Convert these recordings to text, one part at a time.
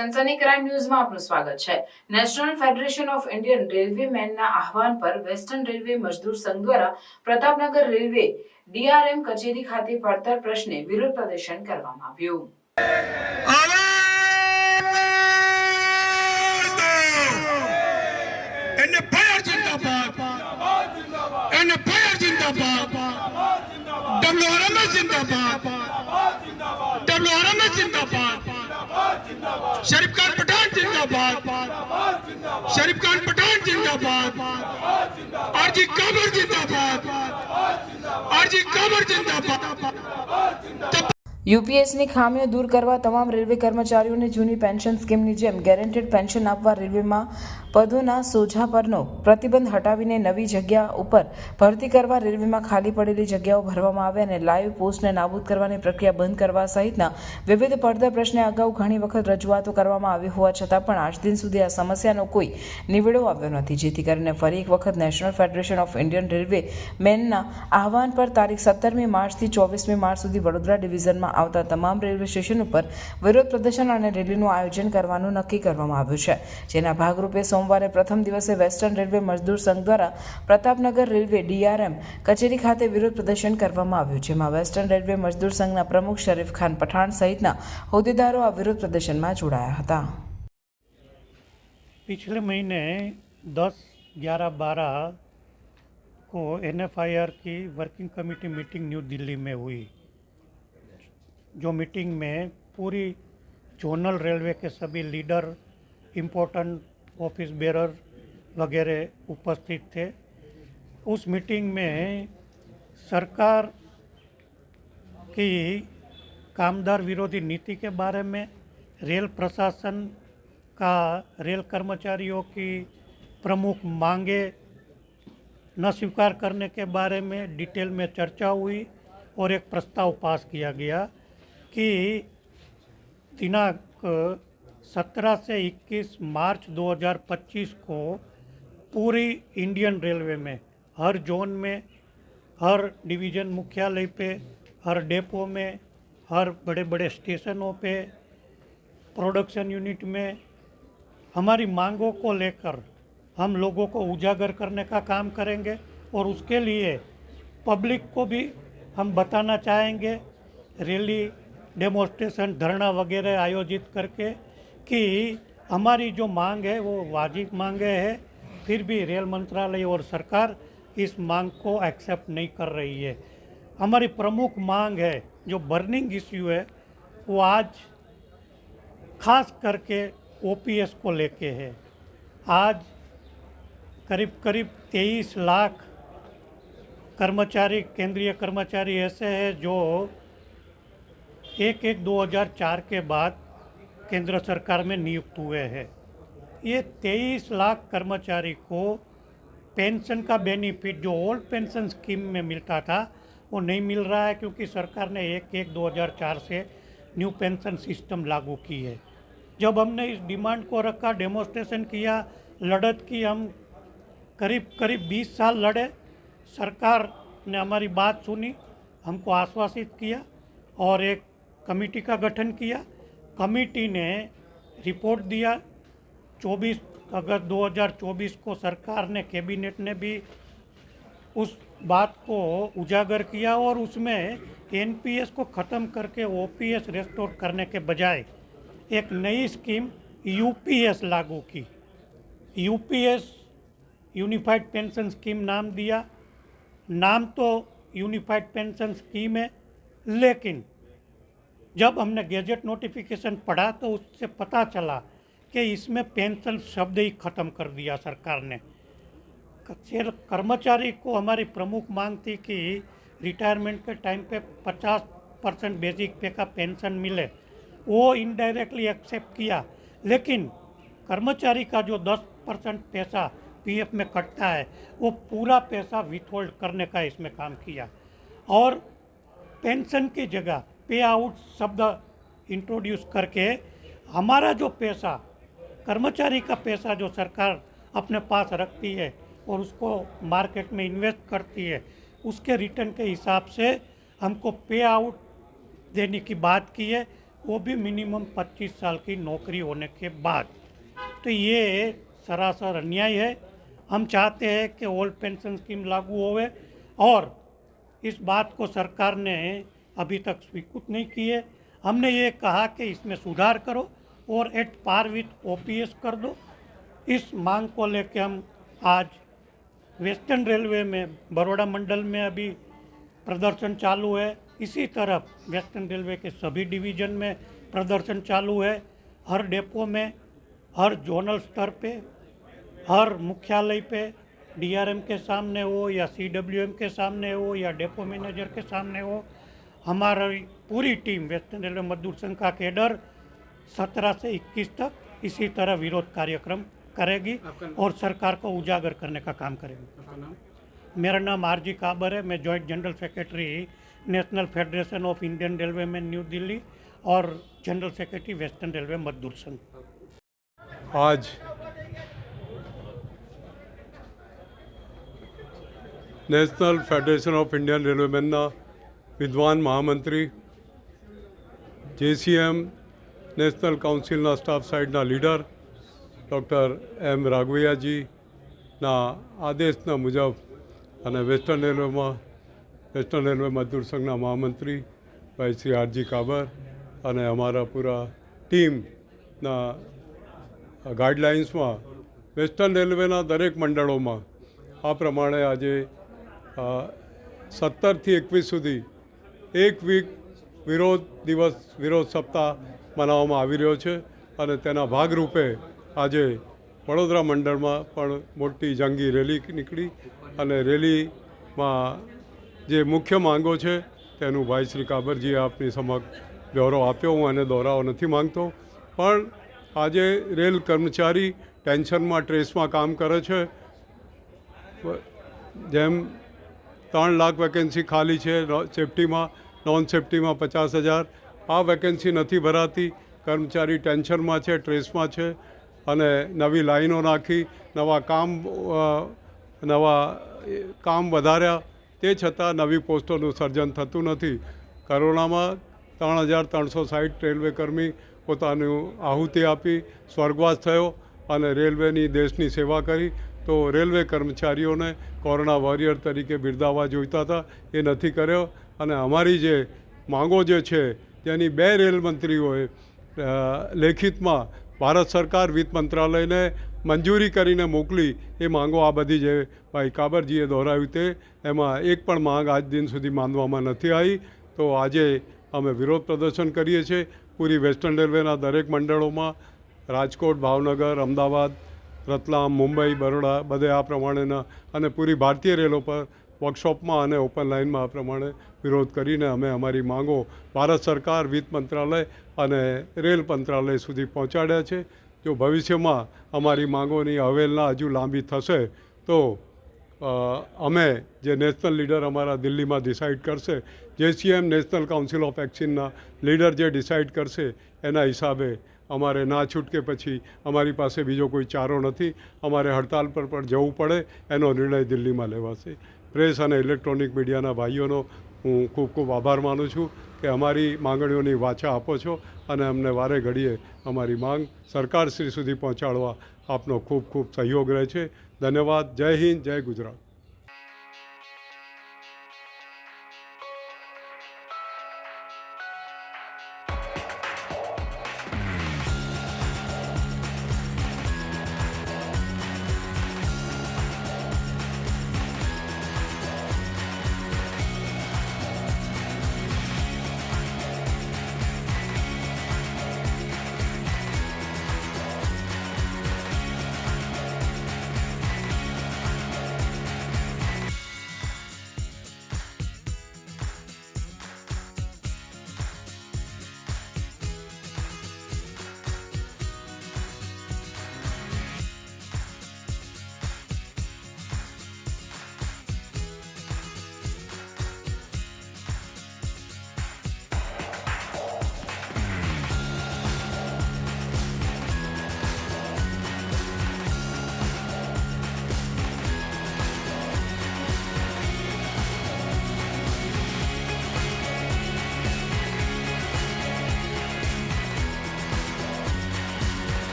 સનસની crime ન્યૂઝમાં આપનું સ્વાગત છે। National federation of Indian railway મેનના આહવાન પર વેસ્ટર્ન રેલવે મજદૂર સંઘ દ્વારા પ્રતાપનગર રેલવે ડીઆરએમ કચેરી ખાતે પડતર પ્રશ્ને વિરોધ પ્રદર્શન કરવામાં આવ્યું। शरीफ खान पठान जिंदाबाद, शरीफ खान पठान जिंदाबाद, आरजी काबर जिंदाबाद, आरजी काबर जिंदाबाद। यूपीएसની ખામીઓ દૂર કરવા તમામ રેલવે કર્મચારીઓને જૂની પેન્શન સ્કીમની જેમ ગેરંટેડ પેન્શન આપવા રેલવેમાં પદોના સોજા પરનો પ્રતિબંધ હટાવીને નવી જગ્યા ઉપર ભરતી કરવા, રેલવેમાં ખાલી પડેલી જગ્યાઓ ભરવામાં આવે અને લાઈવ પોસ્ટને નાબૂદ કરવાની પ્રક્રિયા બંધ કરવા સહિતના વિવિધ પડતર પ્રશ્ને અગાઉ ઘણી વખત રજૂઆતો કરવામાં આવી હોવા છતાં પણ આજ દિન સુધી આ સમસ્યાનો કોઈ નિવેડો આવ્યો નથી, જેથી કરીને ફરી એક વખત national federation of Indian railway મેનના આહવાન પર તારીખ 17મી માર્ચથી 24મી માર્ચ સુધી વડોદરા ડિવિઝનમાં આવતા તમામ રેલવે સ્ટેશન ઉપર વિરોધ પ્રદર્શન અને રેલીનું આયોજન કરવાનું નક્કી કરવામાં આવ્યું છે, જેના ભાગરૂપે સોમવારે પ્રથમ દિવસે વેસ્ટર્ન રેલવે મજદૂર સંઘ દ્વારા પ્રતાપનગર રેલવે ડીઆરએમ કચેરી ખાતે વિરોધ પ્રદર્શન કરવામાં આવ્યું, જેમાં વેસ્ટર્ન રેલવે મજદૂર સંઘના પ્રમુખ શરીફ ખાન પઠાણ સહિતના હોદ્દેદારો આ વિરોધ પ્રદર્શનમાં જોડાયા હતા। पिछले महीने 10, 11, 12 को एनएफआईआर की working committee meeting new Delhi में हुई, जो मीटिंग में पूरी जोनल रेलवे के सभी लीडर, इम्पोर्टेंट ऑफिस बेरर वगैरह उपस्थित थे। उस मीटिंग में सरकार की कामदार विरोधी नीति के बारे में, रेल प्रशासन का रेल कर्मचारियों की प्रमुख मांगे न स्वीकार करने के बारे में डिटेल में चर्चा हुई और एक प्रस्ताव पास किया गया कि दिनांक 17 से 21 मार्च 2025 को पूरी इंडियन रेलवे में हर जोन में, हर डिवीज़न मुख्यालय पे, हर डेपो में, हर बड़े बड़े स्टेशनों पे, प्रोडक्शन यूनिट में हमारी मांगों को लेकर हम लोगों को उजागर करने का काम करेंगे और उसके लिए पब्लिक को भी हम बताना चाहेंगे, रैली, डेमोन्स्ट्रेशन, धरना वगैरह आयोजित करके कि हमारी जो मांग है वो वाजिब मांगे है, फिर भी रेल मंत्रालय और सरकार इस मांग को एक्सेप्ट नहीं कर रही है। हमारी प्रमुख मांग है, जो बर्निंग इश्यू है, वो आज खास करके ओपीएस को लेके है। आज करीब करीब 23 लाख कर्मचारी, केंद्रीय कर्मचारी ऐसे हैं जो 1/1/2004 के बाद केंद्र सरकार में नियुक्त हुए हैं। ये 23 लाख कर्मचारी को पेंशन का बेनिफिट जो ओल्ड पेंशन स्कीम में मिलता था वो नहीं मिल रहा है, क्योंकि सरकार ने 1/1/2004 से न्यू पेंशन सिस्टम लागू की है। जब हमने इस डिमांड को रखा, डेमोन्स्ट्रेशन किया, लड़त की, हम करीब करीब 20 साल लड़े, सरकार ने हमारी बात सुनी, हमको आश्वासित किया और एक कमेटी का गठन किया। कमेटी ने रिपोर्ट दिया। 24 अगस्त 2024 को सरकार ने, कैबिनेट ने भी उस बात को उजागर किया और उसमें एनपीएस को ख़त्म करके ओपीएस रेस्टोर करने के बजाय एक नई स्कीम यूपीएस लागू की। यूपीएस, यूनिफाइड पेंशन स्कीम नाम दिया। नाम तो यूनिफाइड पेंशन स्कीम है, लेकिन जब हमने गैजेट नोटिफिकेशन पढ़ा तो उससे पता चला कि इसमें पेंशन शब्द ही ख़त्म कर दिया सरकार ने। कर्मचारी को हमारी प्रमुख मांग थी कि रिटायरमेंट के टाइम पे 50% बेसिक पे का पेंशन मिले, वो इनडायरेक्टली एक्सेप्ट किया, लेकिन कर्मचारी का जो 10% पैसा पीएफ में कटता है वो पूरा पैसा विथहोल्ड करने का इसमें काम किया और पेंशन की जगह पे आउट शब्द इंट्रोड्यूस करके हमारा जो पैसा, कर्मचारी का पैसा जो सरकार अपने पास रखती है और उसको मार्केट में इन्वेस्ट करती है, उसके रिटर्न के हिसाब से हमको पे आउट देने की बात की है, वो भी मिनिमम 25 साल की नौकरी होने के बाद। तो ये सरासर अन्याय है। हम चाहते हैं कि ओल्ड पेंशन स्कीम लागू होवे और इस बात को सरकार ने अभी तक स्वीकृत नहीं की है। हमने ये कहा कि इसमें सुधार करो और एट पार विथ ओपीएस कर दो। इस मांग को लेकर हम आज वेस्टर्न रेलवे में बड़ौदा मंडल में अभी प्रदर्शन चालू है। इसी तरह वेस्टर्न रेलवे के सभी डिवीज़न में प्रदर्शन चालू है। हर डिपो में, हर जोनल स्तर पे, हर मुख्यालय पे, डीआरएम के सामने हो या सीडब्ल्यूएम के सामने हो या डेपो मैनेजर के सामने हो, हमारी पूरी टीम वेस्टर्न रेलवे मजदूर संघ का कैडर 17 से 21 तक इसी तरह विरोध कार्यक्रम करेगी और सरकार को उजागर करने का काम करेगी। मेरा नाम आरजी काबर है। मैं joint general secretary national federation of Indian railway men new Delhi और general secretary western railway Mazdoor Sangh. आज नेशनल फेडरेशन ऑफ इंडियन रेलवेमेनना विद्वान महामंत्री, जेसीएम नेशनल काउंसिलना स्टाफ साइडना लीडर डॉक्टर एम राघवैयाजीना आदेशना मुजब અને વેસ્ટર્ન રેલવે મજદૂર સંઘના મહામંત્રી ભાઈ શ્રી આરજી કાબર અને અમારા પૂરા ટીમના ગાઈડલાઇન્સમાં વેસ્ટર્ન રેલવેના દરેક મંડળોમાં આ પ્રમાણે આજે 17થી 21 સુધી એક વીક વિરોધ દિવસ વિરોધ સપ્તાહ મનાવવામાં આવી રહ્યો છે અને તેના ભાગરૂપે આજે વડોદરા મંડળમાં પણ મોટી જંગી રેલી નીકળી અને રેલીમાં જે મુખ્ય માંગો છે તેનું ભાઈ શ્રી કાબરજીએ આપની સમક્ષ બ્યૌરો આપ્યો. હું આને દોહરાવવા નથી માંગતો, પણ આજે રેલ કર્મચારી ટેન્શનમાં ટ્રેસમાં કામ કરે છે. જેમ 3 લાખ વેકેન્સી ખાલી છે સેફ્ટીમાં, નોન સેફ્ટીમાં 50,000. આ વેકેન્સી નથી ભરાતી. કર્મચારી ટેન્શનમાં છે, ટ્રેસમાં છે અને નવી લાઈનો નાખી નવા કામ વધાર્યા તે છતાં નવી પોસ્ટોનું સર્જન થતું નથી. કરોનામાં 3,360 રેલવે કર્મી પોતાનું આહુતિ આપી સ્વર્ગવાસ થયો અને રેલવેની દેશની સેવા કરી. તો રેલવે કર્મચારીઓને કોરોના વોરિયર તરીકે બિરદાવવા જોઈતા હતા, એ નથી કર્યો. અને અમારી જે માંગો જે છે તેની 2 રેલ મંત્રીઓએ લેખિતમાં ભારત સરકાર વિત્ત મંત્રાલયને મંજૂરી કરીને મોકલી. એ માંગો આ બધી જે ભાઈ કાબરજીએ દોહરાવી તે એમાં એક પણ માંગ આજ દિન સુધી માનવામાં નથી આવી. તો આજે અમે વિરોધ પ્રદર્શન કરીએ છીએ પૂરી વેસ્ટર્ન રેલવેના દરેક મંડળોમાં, રાજકોટ, ભાવનગર, અમદાવાદ, રતલામ, મુંબઈ, બરોડા બધે આ પ્રમાણેના અને પૂરી ભારતીય રેલો પર વર્કશોપમાં અને ઓપન લાઇનમાં આ પ્રમાણે વિરોધ કરીને અમે અમારી માંગો ભારત સરકાર, વિત્ત મંત્રાલય અને રેલ મંત્રાલય સુધી પહોંચાડ્યા છે. જો ભવિષ્યમાં અમારી માંગોની અવહેલના હજુ લાંબી થશે તો અમે જે નેશનલ લીડર અમારા દિલ્હીમાં ડિસાઇડ કરશે, જેસીએમ નેશનલ કાઉન્સિલ ઓફ એક્શનના લીડર જે ડિસાઇડ કરશે એના હિસાબે અમારે ના છૂટકે પછી અમારી પાસે બીજો કોઈ ચારો નથી. અમારે હડતાલ પર પણ જવું પડે એનો નિર્ણય દિલ્હીમાં લેવાશે. પ્રેસ અને ઇલેક્ટ્રોનિક મીડિયાના ભાઈઓનો હું ખૂબ ખૂબ આભાર માનું છું કે અમારી માંગણીઓની વાચા આપો છો અને અમને વારે ઘડીએ અમારી માંગ સરકારશ્રી સુધી પહોંચાડવા આપનો ખૂબ ખૂબ સહયોગ રહે છે. ધન્યવાદ. જય હિન્દ, જય ગુજરાત.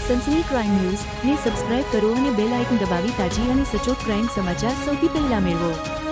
સનસની ક્રાઇમ ન્યૂઝ ને સબસ્ક્રાઇબ કરો અને બેલ આઇકન દબાવી તાજી અને સચોટ ક્રાઇમ સમાચાર સૌથી પહેલા મેળવો.